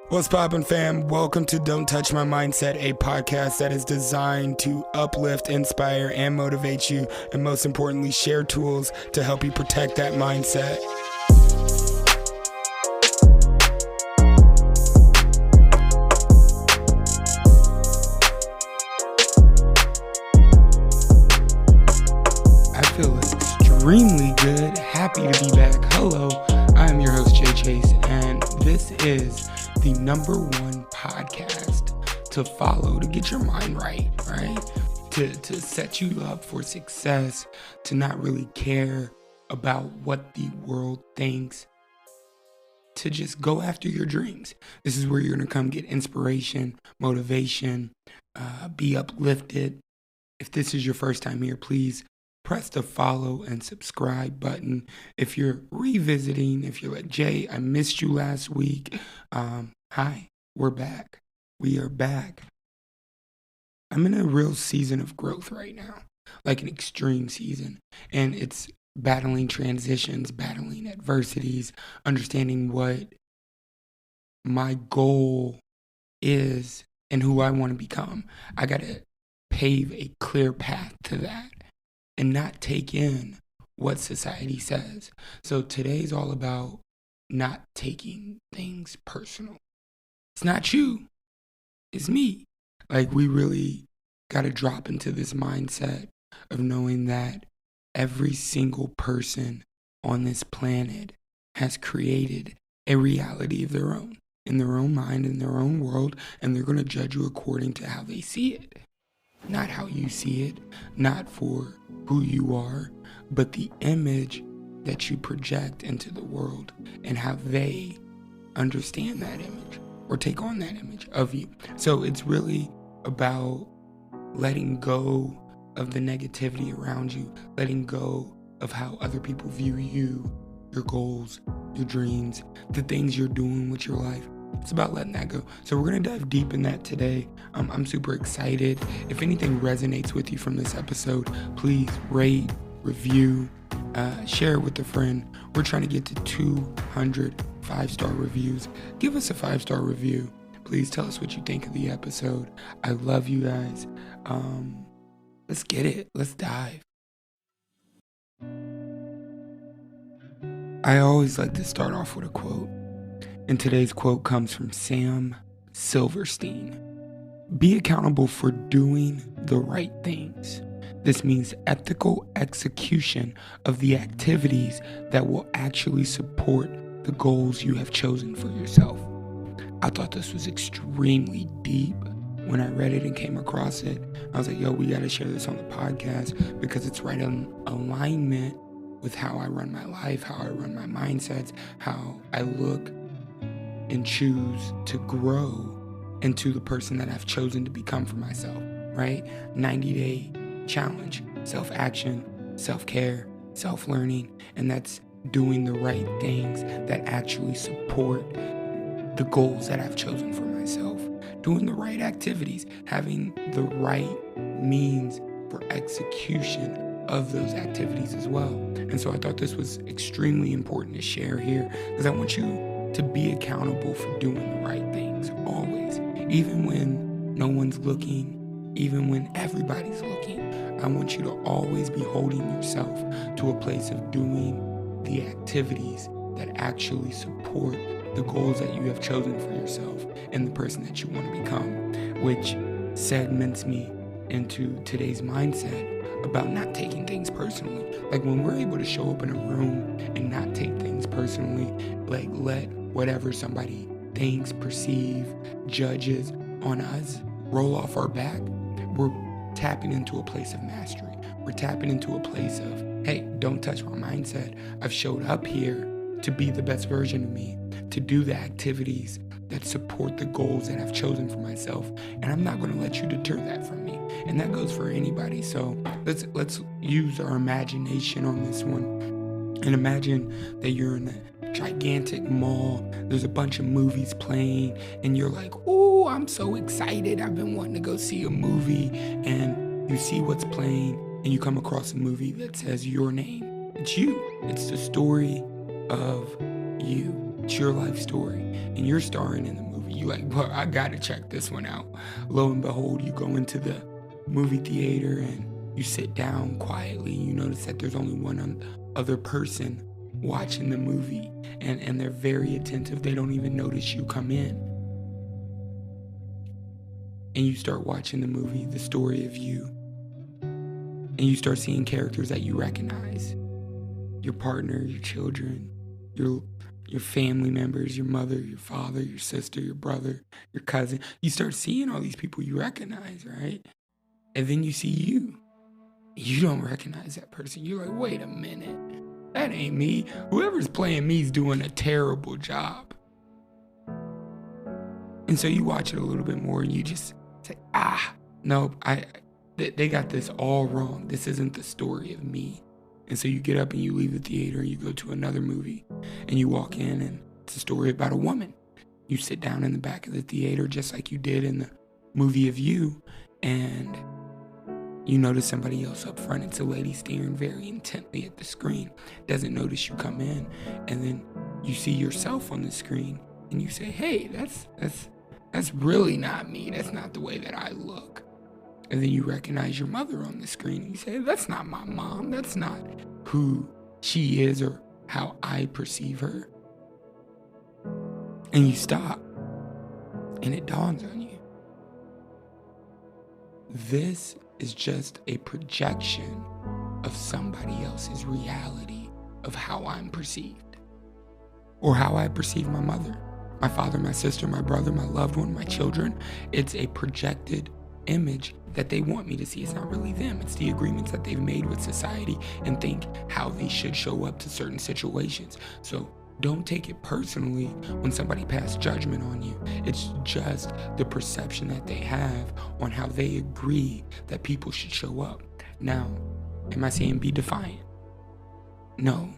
What's poppin', fam? Welcome to Don't Touch My Mindset, a podcast that is designed to uplift, inspire, and motivate you, and most importantly, share tools to help you protect that mindset. I feel extremely good, happy to be back. Hello, I am your host, Jay Chase, and this is the number one podcast to follow to get your mind right? To set you up for success, to not really care about what the world thinks, to just go after your dreams. This is where you're going to come get inspiration, motivation, be uplifted. If this is your first time here, please press the follow and subscribe button. If you're revisiting, if you're like, Jay, I missed you last week. Hi, we're back. We are back. I'm in a real season of growth right now, like an extreme season. And it's battling transitions, battling adversities, understanding what my goal is and who I want to become. I got to pave a clear path to that and not take in what society says. So today's all about not taking things personal. It's not you, it's me. Like, we really got to drop into this mindset of knowing that every single person on this planet has created a reality of their own, in their own mind, in their own world, and they're going to judge you according to how they see it. Not how you see it, not for who you are, but the image that you project into the world and how they understand that image or take on that image of you. So it's really about letting go of the negativity around you, letting go of how other people view you, your goals, your dreams, the things you're doing with your life. It's about letting that go. So we're going to dive deep in that today. I'm super excited. If anything resonates with you from this episode, please rate, review, share it with a friend. We're trying to get to 200 5-star reviews. Give us a 5-star review. Please tell us what you think of the episode. I love you guys. Let's get it. Let's dive. I always like to start off with a quote. And today's quote comes from Sam Silverstein. Be accountable for doing the right things. This means ethical execution of the activities that will actually support the goals you have chosen for yourself. I thought this was extremely deep when I read it and came across it. I was like, yo, we got to share this on the podcast because it's right in alignment with how I run my life, how I run my mindsets, how I look and choose to grow into the person that I've chosen to become for myself, right? 90-day challenge, self-action, self-care, self-learning, and that's doing the right things that actually support the goals that I've chosen for myself, doing the right activities, having the right means for execution of those activities as well. And so I thought this was extremely important to share here because I want you to be accountable for doing the right things always, even when no one's looking, even when everybody's looking. I want you to always be holding yourself to a place of doing the activities that actually support the goals that you have chosen for yourself and the person that you want to become, which segments me into today's mindset about not taking things personally. Like, when we're able to show up in a room and not take things personally, like let whatever somebody thinks, perceive, judges on us roll off our back, we're tapping into a place of mastery. We're tapping into a place of, hey, don't touch my mindset. I've showed up here to be the best version of me, to do the activities that support the goals that I've chosen for myself, and I'm not going to let you deter that from me. And that goes for anybody. So let's use our imagination on this one, and imagine that you're in a gigantic mall. There's a bunch of movies playing, and you're like, "Oh, I'm so excited! I've been wanting to go see a movie." And you see what's playing, and you come across a movie that says your name. It's you. It's the story of you. It's your life story, and you're starring in the movie. you're like, well, I gotta check this one out. Lo and behold, you go into the movie theater and you sit down quietly. You notice that there's only one other person watching the movie, and they're very attentive. They don't even notice you come in. And you start watching the movie, the story of you. And you start seeing characters that you recognize. Your partner, your children, your family members, your mother, your father, your sister, your brother, your cousin. You start seeing all these people you recognize, right? And then you see you. You don't recognize that person. You're like, wait a minute. That ain't me. Whoever's playing me is doing a terrible job. And so you watch it a little bit more and you just say, no, they got this all wrong. This isn't the story of me. And so you get up and you leave the theater and you go to another movie and you walk in and it's a story about a woman. You sit down in the back of the theater just like you did in the movie of you, and you notice somebody else up front. It's a lady staring very intently at the screen, doesn't notice you come in, and then you see yourself on the screen and you say, hey, that's really not me. That's not the way that I look. And then you recognize your mother on the screen and you say, that's not my mom. That's not who she is or how I perceive her. And you stop and it dawns on you. This is just a projection of somebody else's reality of how I'm perceived, or how I perceive my mother, my father, my sister, my brother, my loved one, my children. It's a projected image that they want me to see. It's not really them. It's the agreements that they've made with society and think how they should show up to certain situations. So don't take it personally when somebody passes judgment on you. It's just the perception that they have on how they agree that people should show up. Now, am I saying be defiant? No.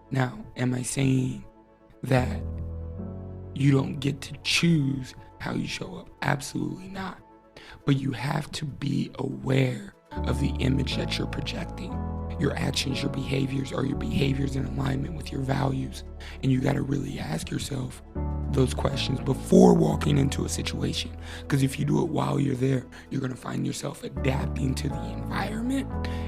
Now, am I saying that you don't get to choose how you show up? Absolutely not. But you have to be aware of the image that you're projecting. Your actions, your behaviors, are your behaviors in alignment with your values? And you got to really ask yourself those questions before walking into a situation. Because if you do it while you're there, you're going to find yourself adapting to the environment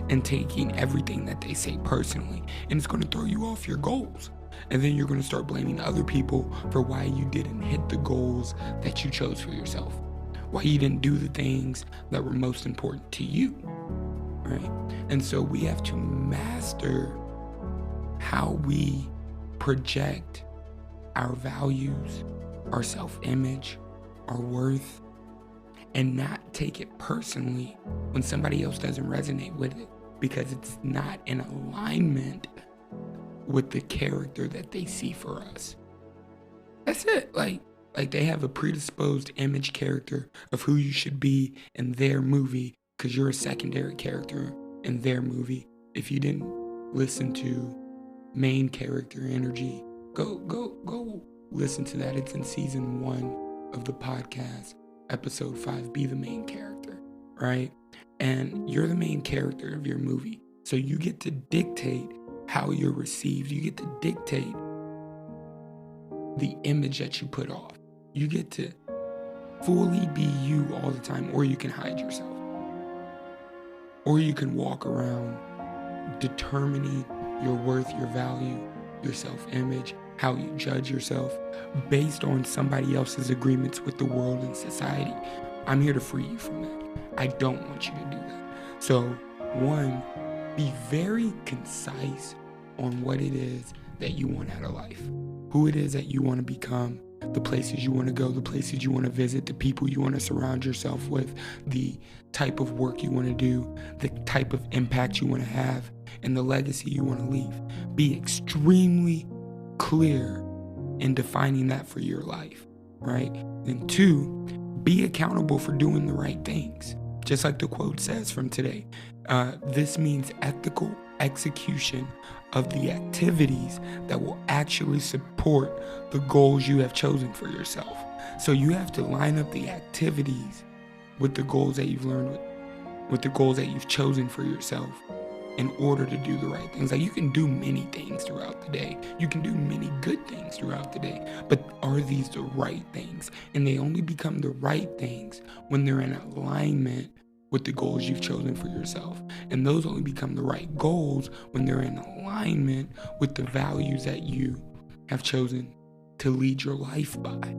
and taking everything that they say personally. And it's going to throw you off your goals. And then you're going to start blaming other people for why you didn't hit the goals that you chose for yourself. Why you didn't do the things that were most important to you, right? And so we have to master how we project our values, our self-image, our worth, and not take it personally when somebody else doesn't resonate with it, because it's not in alignment with the character that they see for us. That's it. Like they have a predisposed image character of who you should be in their movie because you're a secondary character in their movie. If you didn't listen to main character energy, go listen to that. It's in season 1 of the podcast, episode 5, Be the Main Character, right? And you're the main character of your movie. So you get to dictate how you're received. You get to dictate the image that you put off. You get to fully be you all the time, or you can hide yourself. Or you can walk around determining your worth, your value, your self-image, how you judge yourself based on somebody else's agreements with the world and society. I'm here to free you from that. I don't want you to do that. So, 1, be very concise on what it is that you want out of life, who it is that you want to become, the places you want to go, the places you want to visit, the people you want to surround yourself with, the type of work you want to do, the type of impact you want to have, and the legacy you want to leave. Be extremely clear in defining that for your life, right? And 2, be accountable for doing the right things. Just like the quote says from today, this means ethical execution of the activities that will actually support the goals you have chosen for yourself. So you have to line up the activities with the goals that you've learned with the goals that you've chosen for yourself. in order to do the right things. Like, you can do many things throughout the day. You can do many good things throughout the day. But are these the right things? And they only become the right things when they're in alignment with the goals you've chosen for yourself. And those only become the right goals when they're in alignment with the values that you have chosen to lead your life by.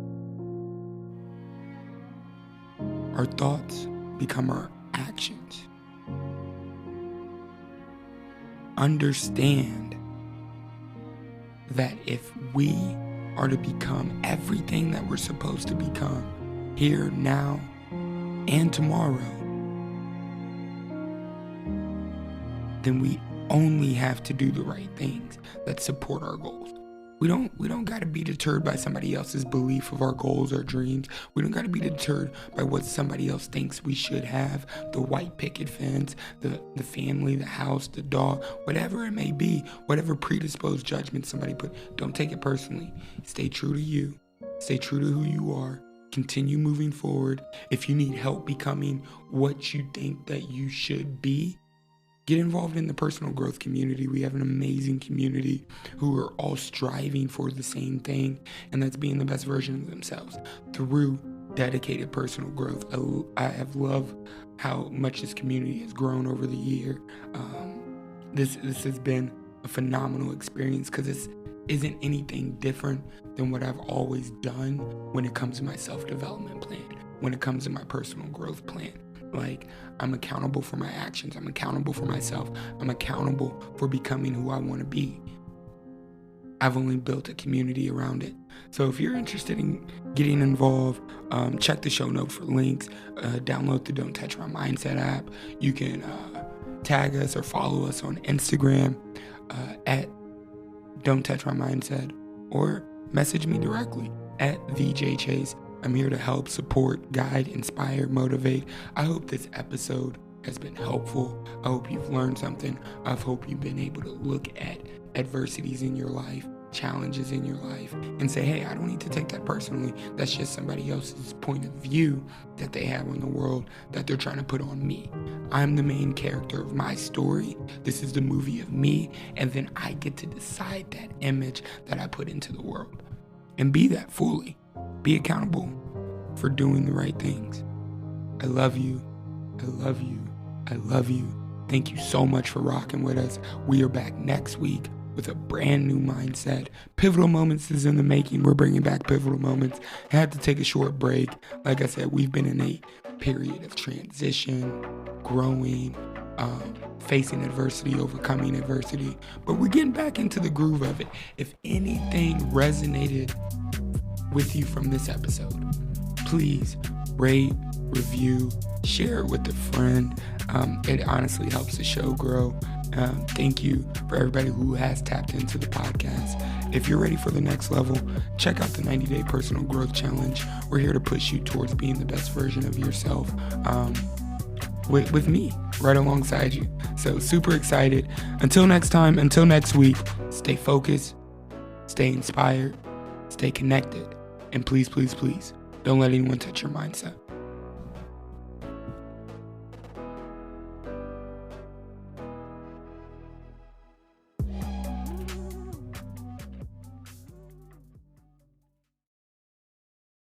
Our thoughts become our actions. Understand that if we are to become everything that we're supposed to become here, now, and tomorrow, then we only have to do the right things that support our goals. We don't got to be deterred by somebody else's belief of our goals or dreams. We don't got to be deterred by what somebody else thinks we should have, the white picket fence, the family, the house, the dog, whatever it may be, whatever predisposed judgment somebody put. Don't take it personally. Stay true to you. Stay true to who you are. Continue moving forward. If you need help becoming what you think that you should be, get involved in the personal growth community. We have an amazing community who are all striving for the same thing, and that's being the best version of themselves through dedicated personal growth. I have loved how much this community has grown over the year. This has been a phenomenal experience because this isn't anything different than what I've always done when it comes to my self-development plan, when it comes to my personal growth plan. Like, I'm accountable for my actions. I'm accountable for myself. I'm accountable for becoming who I want to be. I've only built a community around it. So if you're interested in getting involved, check the show note for links. Download the Don't Touch My Mindset app. You can tag us or follow us on Instagram at Don't Touch My Mindset, or message me directly at VJChase. I'm here to help, support, guide, inspire, motivate. I hope this episode has been helpful. I hope you've learned something. I hope you've been able to look at adversities in your life, challenges in your life, and say, hey, I don't need to take that personally. That's just somebody else's point of view that they have on the world that they're trying to put on me. I'm the main character of my story. This is the movie of me, and then I get to decide that image that I put into the world and be that fully. Be accountable for doing the right things. I love you. I love you. I love you. Thank you so much for rocking with us. We are back next week with a brand new mindset. Pivotal Moments is in the making. We're bringing back Pivotal Moments. I had to take a short break. Like I said, we've been in a period of transition, growing, facing adversity, overcoming adversity. But we're getting back into the groove of it. If anything resonated with you from this episode, please rate, review, share it with a friend. It honestly helps the show grow. Thank you for everybody who has tapped into the podcast. If you're ready for the next level, check out the 90-Day Personal Growth Challenge. We're here to push you towards being the best version of yourself with me right alongside you. So super excited. Until next time, until next week, stay focused, stay inspired, stay connected. And please, please, please, don't let anyone touch your mindset.